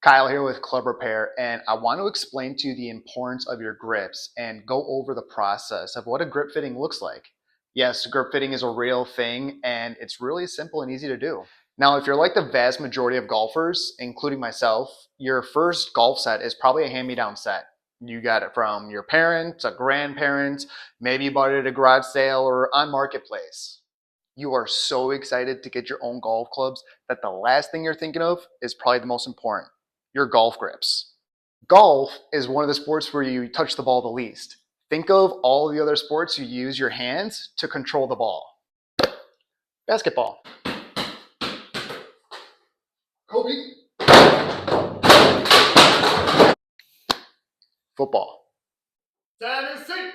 Kyle here with Club Repair, and I want to explain to you the importance of your grips and go over the process of what a grip fitting looks like. Yes, grip fitting is a real thing, and it's really simple and easy to do. Now, if you're like the vast majority of golfers, including myself, your first golf set is probably a hand-me-down set. You got it from your parents, a grandparent, maybe you bought it at a garage sale or on Marketplace. You are so excited to get your own golf clubs that the last thing you're thinking of is probably the most important: your golf grips. Golf is one of the sports where you touch the ball the least. Think of all the other sports you use your hands to control the ball. Basketball, Kobe, football, Tennessee,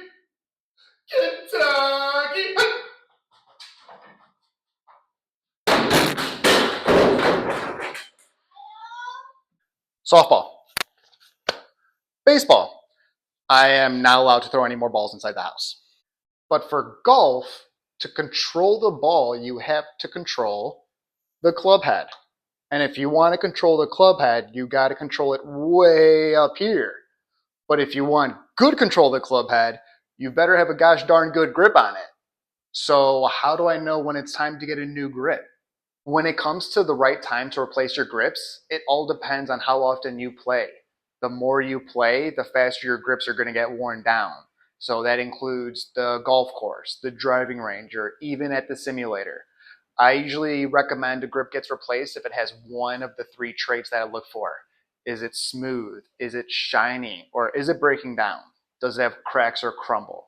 Kentucky, softball, baseball. I am not allowed to throw any more balls inside the house. But for golf, to control the ball, you have to control the club head. And if you want to control the club head, you got to control it way up here. But if you want good control of the club head, you better have a gosh darn good grip on it. So how do I know when it's time to get a new grip? When it comes to the right time to replace your grips, it all depends on how often you play. The more you play, the faster your grips are going to get worn down. So that includes the golf course, the driving range, or even at the simulator. I usually recommend a grip gets replaced if it has one of the three traits that I look for. Is it smooth? Is it shiny? Or is it breaking down? Does it have cracks or crumble?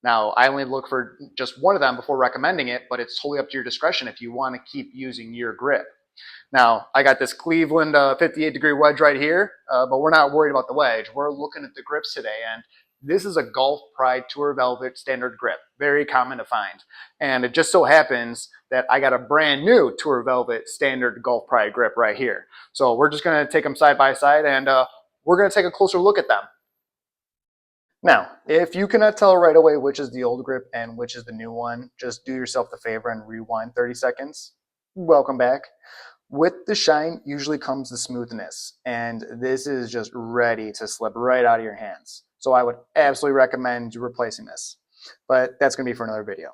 Now, I only look for just one of them before recommending it, but it's totally up to your discretion if you want to keep using your grip. Now, I got this Cleveland 58-degree wedge right here, but we're not worried about the wedge. We're looking at the grips today, and this is a GolfPride Tour Velvet standard grip, very common to find. And it just so happens that I got a brand new Tour Velvet standard GolfPride grip right here. So we're just going to take them side by side, and we're going to take a closer look at them. Now, if you cannot tell right away which is the old grip and which is the new one, just do yourself the favor and rewind 30 seconds. Welcome back. With the shine usually comes the smoothness, and this is just ready to slip right out of your hands. So I would absolutely recommend replacing this, but that's going to be for another video.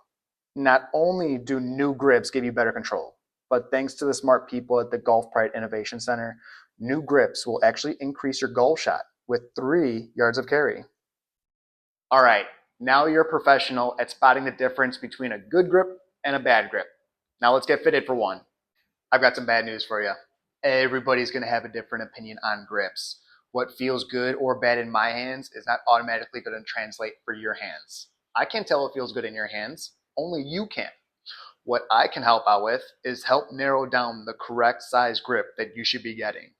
Not only do new grips give you better control, but thanks to the smart people at the GolfPride Innovation Center, new grips will actually increase your golf shot with 3 yards of carry. All right, now you're a professional at spotting the difference between a good grip and a bad grip. Now let's get fitted for one. I've got some bad news for you. Everybody's going to have a different opinion on grips. What feels good or bad in my hands is not automatically going to translate for your hands. I can't tell what feels good in your hands. Only you can. What I can help out with is help narrow down the correct size grip that you should be getting.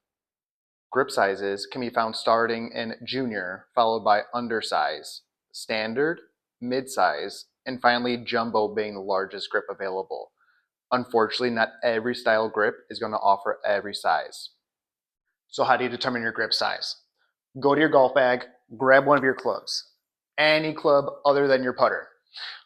Grip sizes can be found starting in junior, followed by undersize, standard, mid-size, and finally jumbo being the largest grip available. Unfortunately, not every style grip is going to offer every size. So how do you determine your grip size? Go to your golf bag, grab one of your clubs. Any club other than your putter.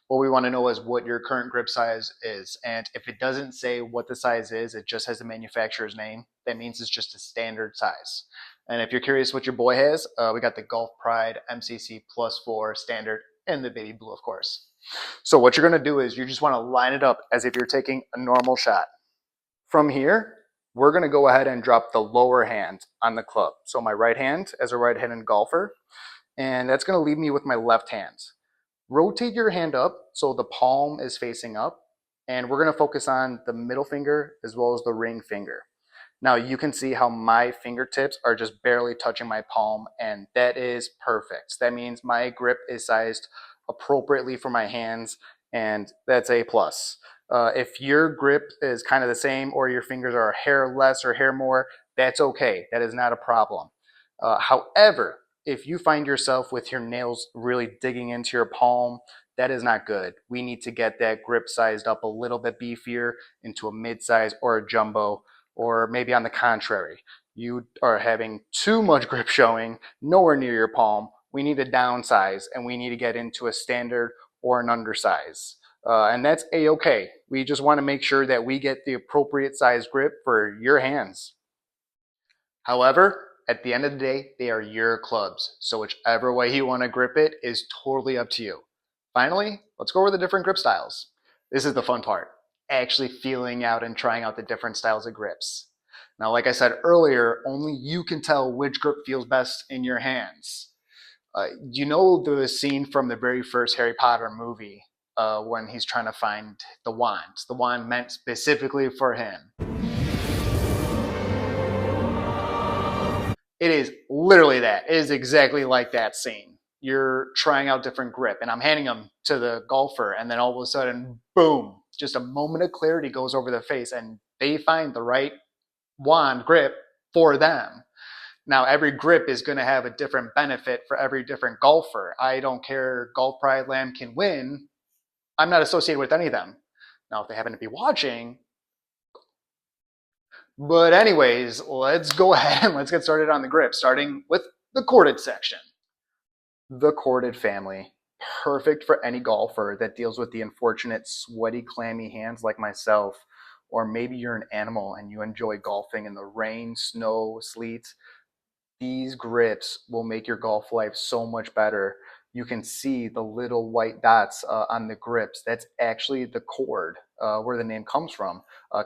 What we want to know is what your current grip size is. And if it doesn't say what the size is, it just has the manufacturer's name, that means it's just a standard size. And if you're curious what your boy has, we got the GolfPride MCC Plus 4 standard and the baby blue, of course. So what you're going to do is you just want to line it up as if you're taking a normal shot. From here, we're going to go ahead and drop the lower hand on the club. So my right hand as a right-handed golfer, and that's going to leave me with my left hand. Rotate your hand up so the palm is facing up, and we're going to focus on the middle finger as well as the ring finger. Now you can see how my fingertips are just barely touching my palm, and that is perfect. That means my grip is sized appropriately for my hands, and that's a plus. If your grip is kind of the same or your fingers are a hair less or hair more, that's okay. That is not a problem. However, if you find yourself with your nails really digging into your palm, that is not good. We need to get that grip sized up a little bit beefier into a mid-size or a jumbo, or maybe on the contrary, you are having too much grip showing nowhere near your palm. We need to downsize and we need to get into a standard or an undersize. And that's a-okay. We just want to make sure that we get the appropriate size grip for your hands. However, at the end of the day, they are your clubs. So whichever way you want to grip it is totally up to you. Finally, let's go over the different grip styles. This is the fun part, actually feeling out and trying out the different styles of grips. Now, like I said earlier, only you can tell which grip feels best in your hands. You know the scene from the very first Harry Potter movie when he's trying to find the wand meant specifically for him. It is literally that. It is exactly like that scene. You're trying out different grip, and I'm handing them to the golfer, and then all of a sudden, boom, just a moment of clarity goes over their face, and they find the right wand grip for them. Now, every grip is going to have a different benefit for every different golfer. I don't care, GolfPride, Lamkin, Winn. I'm not associated with any of them. Now, if they happen to be watching, but anyways, let's go ahead and let's get started on the grip, starting with the corded section. The corded family, perfect for any golfer that deals with the unfortunate sweaty, clammy hands like myself, or maybe you're an animal and you enjoy golfing in the rain, snow, sleet. These grips will make your golf life so much better. You can see the little white dots on the grips. That's actually the cord where the name comes from.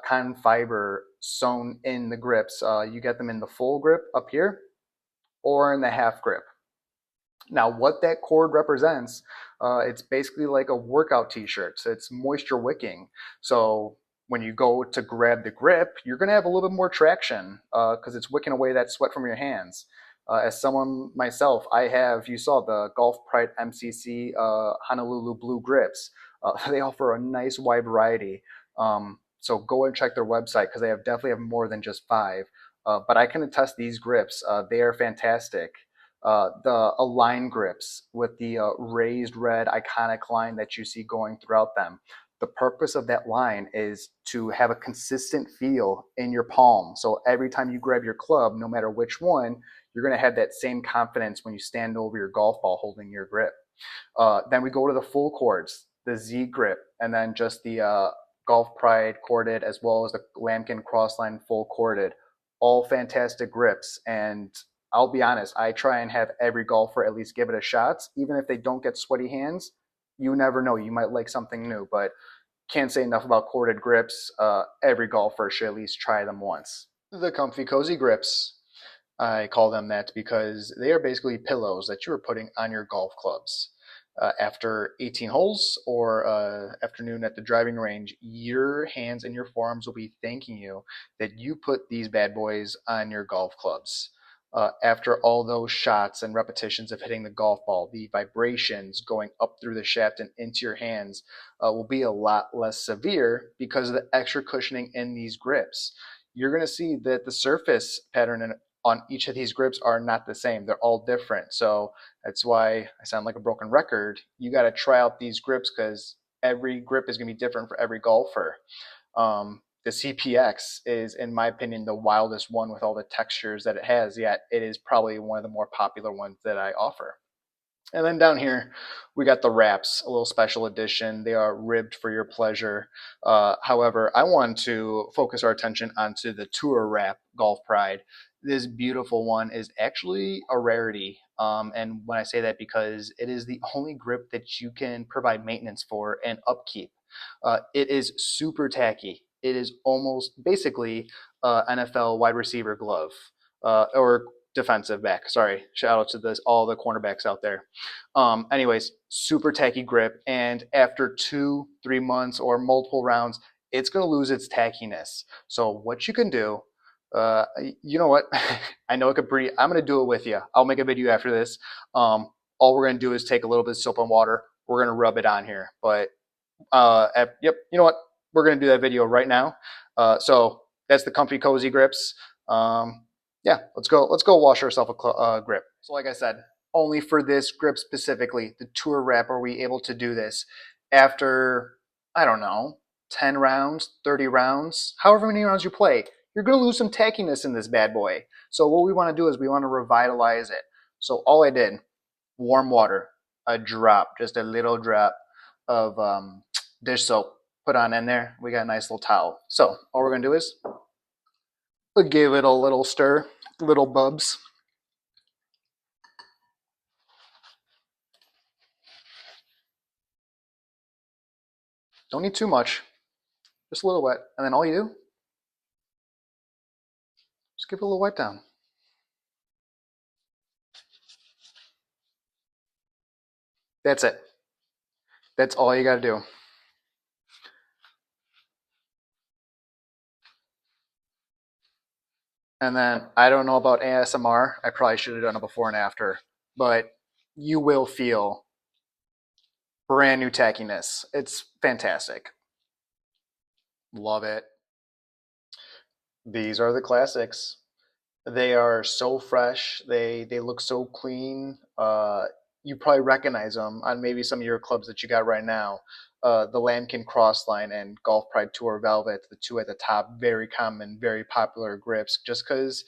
Cotton fiber sewn in the grips. You get them in the full grip up here or in the half grip. Now, what that cord represents, it's basically like a workout t-shirt. So it's moisture wicking. So when you go to grab the grip, you're going to have a little bit more traction because it's wicking away that sweat from your hands. As someone myself, I have, you saw the GolfPride MCC Honolulu Blue grips. They offer a nice wide variety. So go and check their website because they have definitely have more than just 5. But I can attest these grips. They are fantastic. The Align grips with the raised red iconic line that you see going throughout them. The purpose of that line is to have a consistent feel in your palm. So every time you grab your club, no matter which one, you're going to have that same confidence when you stand over your golf ball holding your grip. Then we go to the full cords, the Z grip, and then just the GolfPride corded as well as the Lamkin Crossline full corded. All fantastic grips. And I'll be honest, I try and have every golfer at least give it a shot. Even if they don't get sweaty hands, you never know. You might like something new, but can't say enough about corded grips. Every golfer should at least try them once. The comfy cozy grips. I call them that because they are basically pillows that you are putting on your golf clubs. After 18 holes or afternoon at the driving range, your hands and your forearms will be thanking you that you put these bad boys on your golf clubs. After all those shots and repetitions of hitting the golf ball, the vibrations going up through the shaft and into your hands will be a lot less severe because of the extra cushioning in these grips. You're going to see that the surface pattern on each of these grips are not the same. They're all different. So that's why I sound like a broken record. You got to try out these grips because every grip is going to be different for every golfer. The CPX is, in my opinion, the wildest one with all the textures that it has, yet it is probably one of the more popular ones that I offer. And then down here, we got the wraps, a little special edition. They are ribbed for your pleasure. However, I want to focus our attention onto the Tour Wrap GolfPride. This beautiful one is actually a rarity. And when I say that, because it is the only grip that you can provide maintenance for and upkeep. It is super tacky. It is almost basically NFL wide receiver glove or defensive back. Sorry, shout out to all the cornerbacks out there. Anyways, super tacky grip, and after 2-3 months or multiple rounds, it's going to lose its tackiness. So what you can do, you know what? I know it could pretty. I'm going to do it with you. I'll make a video after this. All we're going to do is take a little bit of soap and water. We're going to rub it on here. But yep, you know what? We're going to do that video right now. So that's the comfy cozy grips. Yeah, let's go wash ourselves a grip. So like I said, only for this grip specifically, the Tour Wrap, are we able to do this after, I don't know, 10 rounds, 30 rounds, however many rounds you play, you're going to lose some tackiness in this bad boy. So what we want to do is we want to revitalize it. So all I did, warm water, a drop, just a little drop of dish soap, put on in there. We got a nice little towel. So all we're going to do is Give it a little stir, little bubs. Don't need too much, just a little wet. And then all you do, just give it a little wipe down. That's it. That's all you got to do. And then I don't know about ASMR. I probably should have done it before and after, but you will feel brand new tackiness. It's fantastic. Love it. These are the classics. They are so fresh. They look so clean. You probably recognize them on maybe some of your clubs that you got right now. The Lamkin Crossline and GolfPride Tour Velvet, the two at the top, very common, very popular grips, just because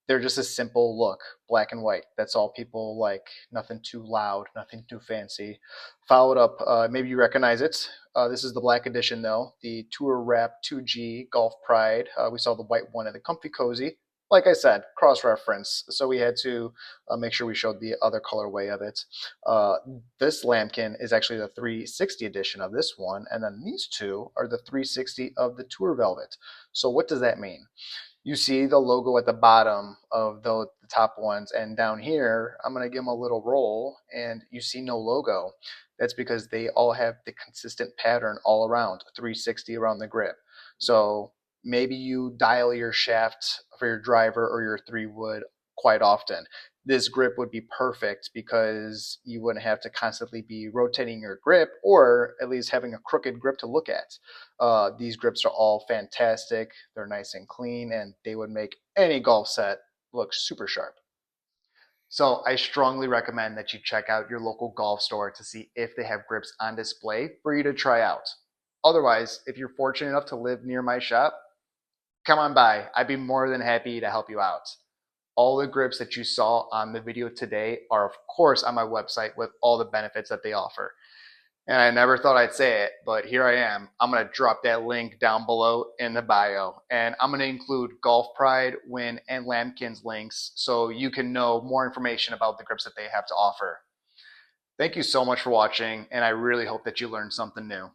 they're just a simple look, black and white. That's all people like. Nothing too loud, nothing too fancy. Followed up, maybe you recognize it. This is the black edition though, the Tour Wrap 2G Golf Pride. We saw the white one and the Comfy Cozy. Like I said, cross reference. So we had to make sure we showed the other colorway of it. Uh, this Lamkin is actually the 360 edition of this one, and then these two are the 360 of the Tour Velvet. So what does that mean? You see the logo at the bottom of the top ones, and down here I'm going to give them a little roll and you see no logo. That's because they all have the consistent pattern all around, 360 around the grip. So maybe you dial your shaft for your driver or your 3-wood quite often. This grip would be perfect because you wouldn't have to constantly be rotating your grip, or at least having a crooked grip to look at. These grips are all fantastic. They're nice and clean, and they would make any golf set look super sharp. So I strongly recommend that you check out your local golf store to see if they have grips on display for you to try out. Otherwise, if you're fortunate enough to live near my shop, come on by. I'd be more than happy to help you out. All the grips that you saw on the video today are, of course, on my website with all the benefits that they offer. And I never thought I'd say it, but here I am. I'm going to drop that link down below in the bio. And I'm going to include GolfPride, Winn, and Lamkin's links so you can know more information about the grips that they have to offer. Thank you so much for watching, and I really hope that you learned something new.